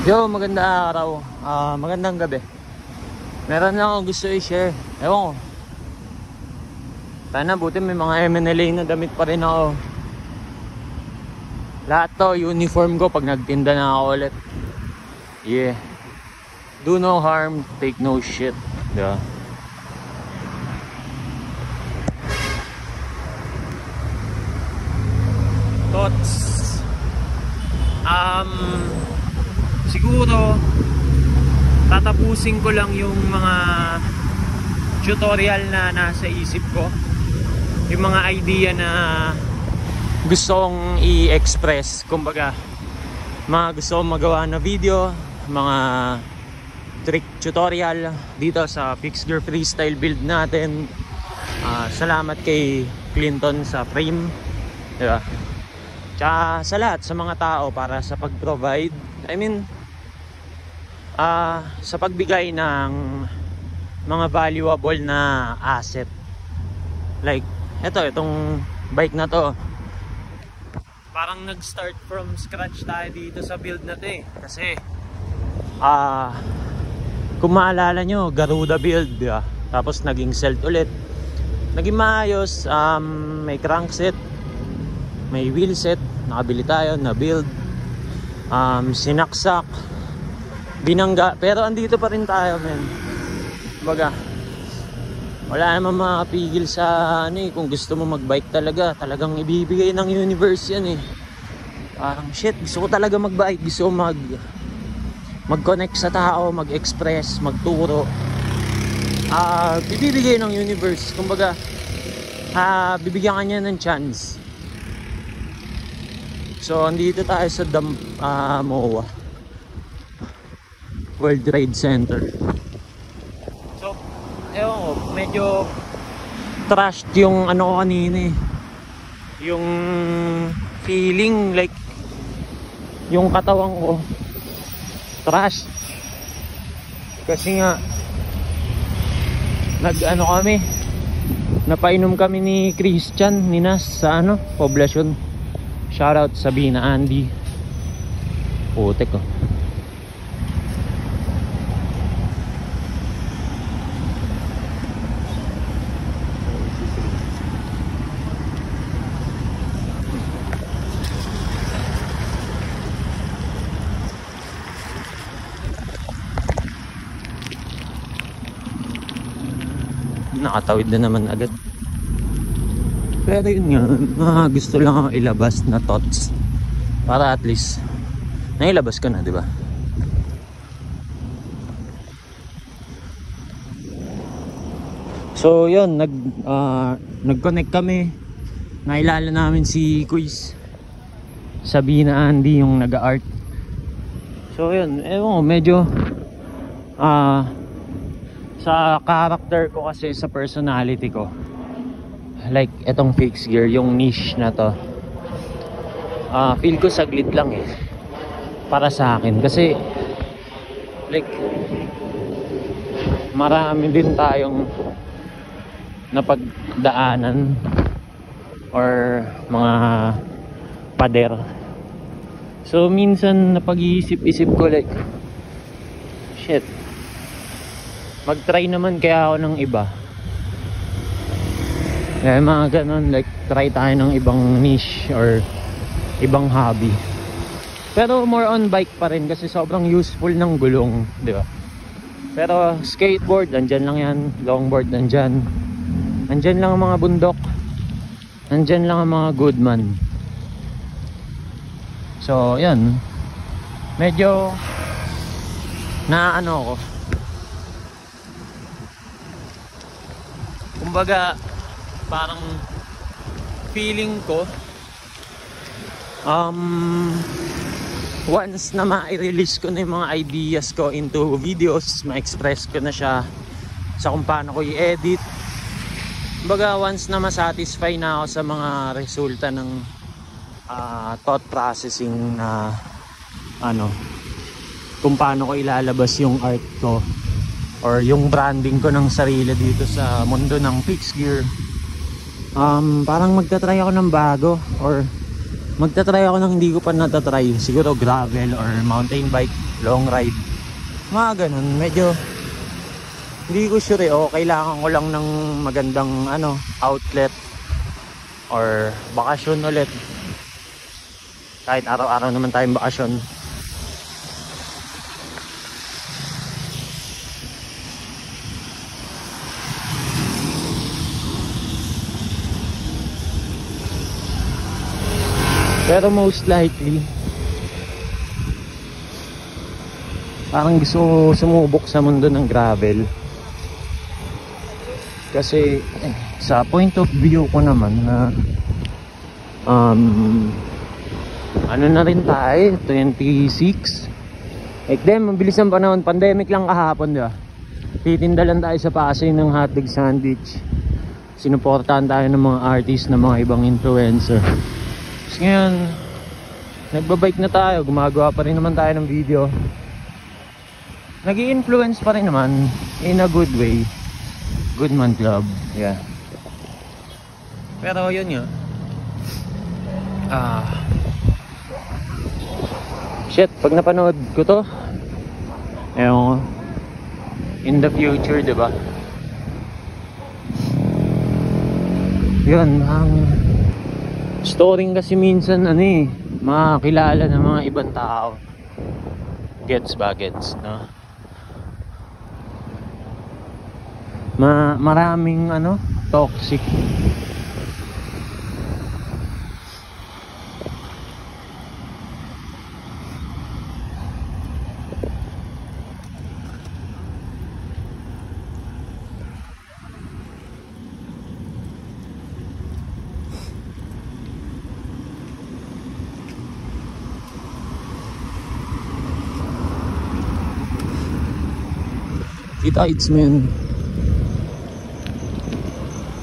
Yo, magandang araw. Magandang gabi. Meron lang akong gusto i-share. Ewan ko. Sana buti may mga MNLA na damit pa rin ako. Lahat to, uniform ko pag nagtinda na ako ulit. Yeah. Do no harm, take no shit. Diba? Thoughts. Siguro tatapusin ko lang yung mga tutorial na nasa isip ko, yung mga idea na gusto kong i-express, kumbaga mga gusto kong magawa na video, mga trick tutorial dito sa Fixgear freestyle build natin. Salamat kay Clinton sa frame, diba? Tsaka sa lahat, sa mga tao para sa pag-provide, sa pagbigay ng mga valuable na asset. Like, itong bike na to. Parang nag-start from scratch tayo dito sa build na to eh. Kasi, kung maalala nyo, Garuda build, diba? Tapos naging Celt ulit. Naging maayos, may crankset, may wheelset, nakabili tayo, na build, sinaksak, binangga, pero andito pa rin tayo, men. Baga, wala naman makapigil sa kung gusto mo magbike talagang ibibigay ng universe yan eh. Parang shit, gusto ko talaga magbike, gusto ko mag-connect sa tao, mag-express, magturo. Bibigay ng universe, kumbaga, bibigyan ka niya ng chance. So, andito tayo sa MOA World Trade Center. So, ewan ko, medyo trashed yung ano ko kanina eh. Yung feeling like yung katawan ko trashed. Kasi nga napainom kami ni Christian, ni Nas sa poblasyon. Shoutout Sabina Andy. Putek ko. Nakatawid na naman agad. Pero yun nga, gusto lang ako ilabas na thoughts para at least nailabas ko na, di ba? So yun, nag-connect kami. Nailala namin si Quiz, Sabina Andy, yung nag-art. So yun, medyo sa character ko kasi, sa personality ko, like etong Fixgear, yung niche na to, feel ko saglit lang eh para sa akin. Kasi like marami din tayong napagdaanan or mga pader. So minsan napag-iisip-isip ko like, shit, mag-try naman kaya ako ng iba. Kaya mga ganun, like try tayo ng ibang niche or ibang hobby. Pero more on bike pa rin kasi sobrang useful ng gulong, di ba? Pero skateboard, andyan lang yan. Longboard, andyan. Andyan lang ang mga bundok. Andyan lang ang mga goodman. So, yan. Medyo ko. Kumbaga, parang feeling ko once na ma-release ko na yung mga ideas ko into videos, ma-express ko na siya sa kung paano ko i-edit. Kumbaga once na ma-satisfy na ako sa mga resulta ng thought processing na kung paano ko ilalabas yung art ko or yung branding ko ng sarili dito sa mundo ng Fixgear, parang magta-try ako ng bago or magta-try ako ng hindi ko pa natatry. Siguro gravel or mountain bike, long ride. Mga ganun, medyo hindi ko sure o kailangan ko lang ng magandang outlet or bakasyon ulit. Kahit araw-araw naman tayong bakasyon. Pero most likely parang gusto ko sumubok sa mundo ng gravel. Kasi sa point of view ko naman na ano na rin tayo, 26. Like then, mabilis ang panahon. Pandemic lang kahapon, diba? Titinda lang tayo sa Pasay ng hotdog sandwich. Sinuportahan tayo ng mga artist, ng mga ibang influencer. Tapos ngayon, nagbabike na tayo. Gumagawa pa rin naman tayo ng video. Nag-i-influence pa rin naman in a good way. Good man club, yeah. Pero yun nga. Shit, pag napanood ko to, ewan ko, in the future, diba? Yun, ang story kasi minsan makakilala ng mga ibang tao. Gets ba? Gets, no? Maraming toxic. Kita it's man.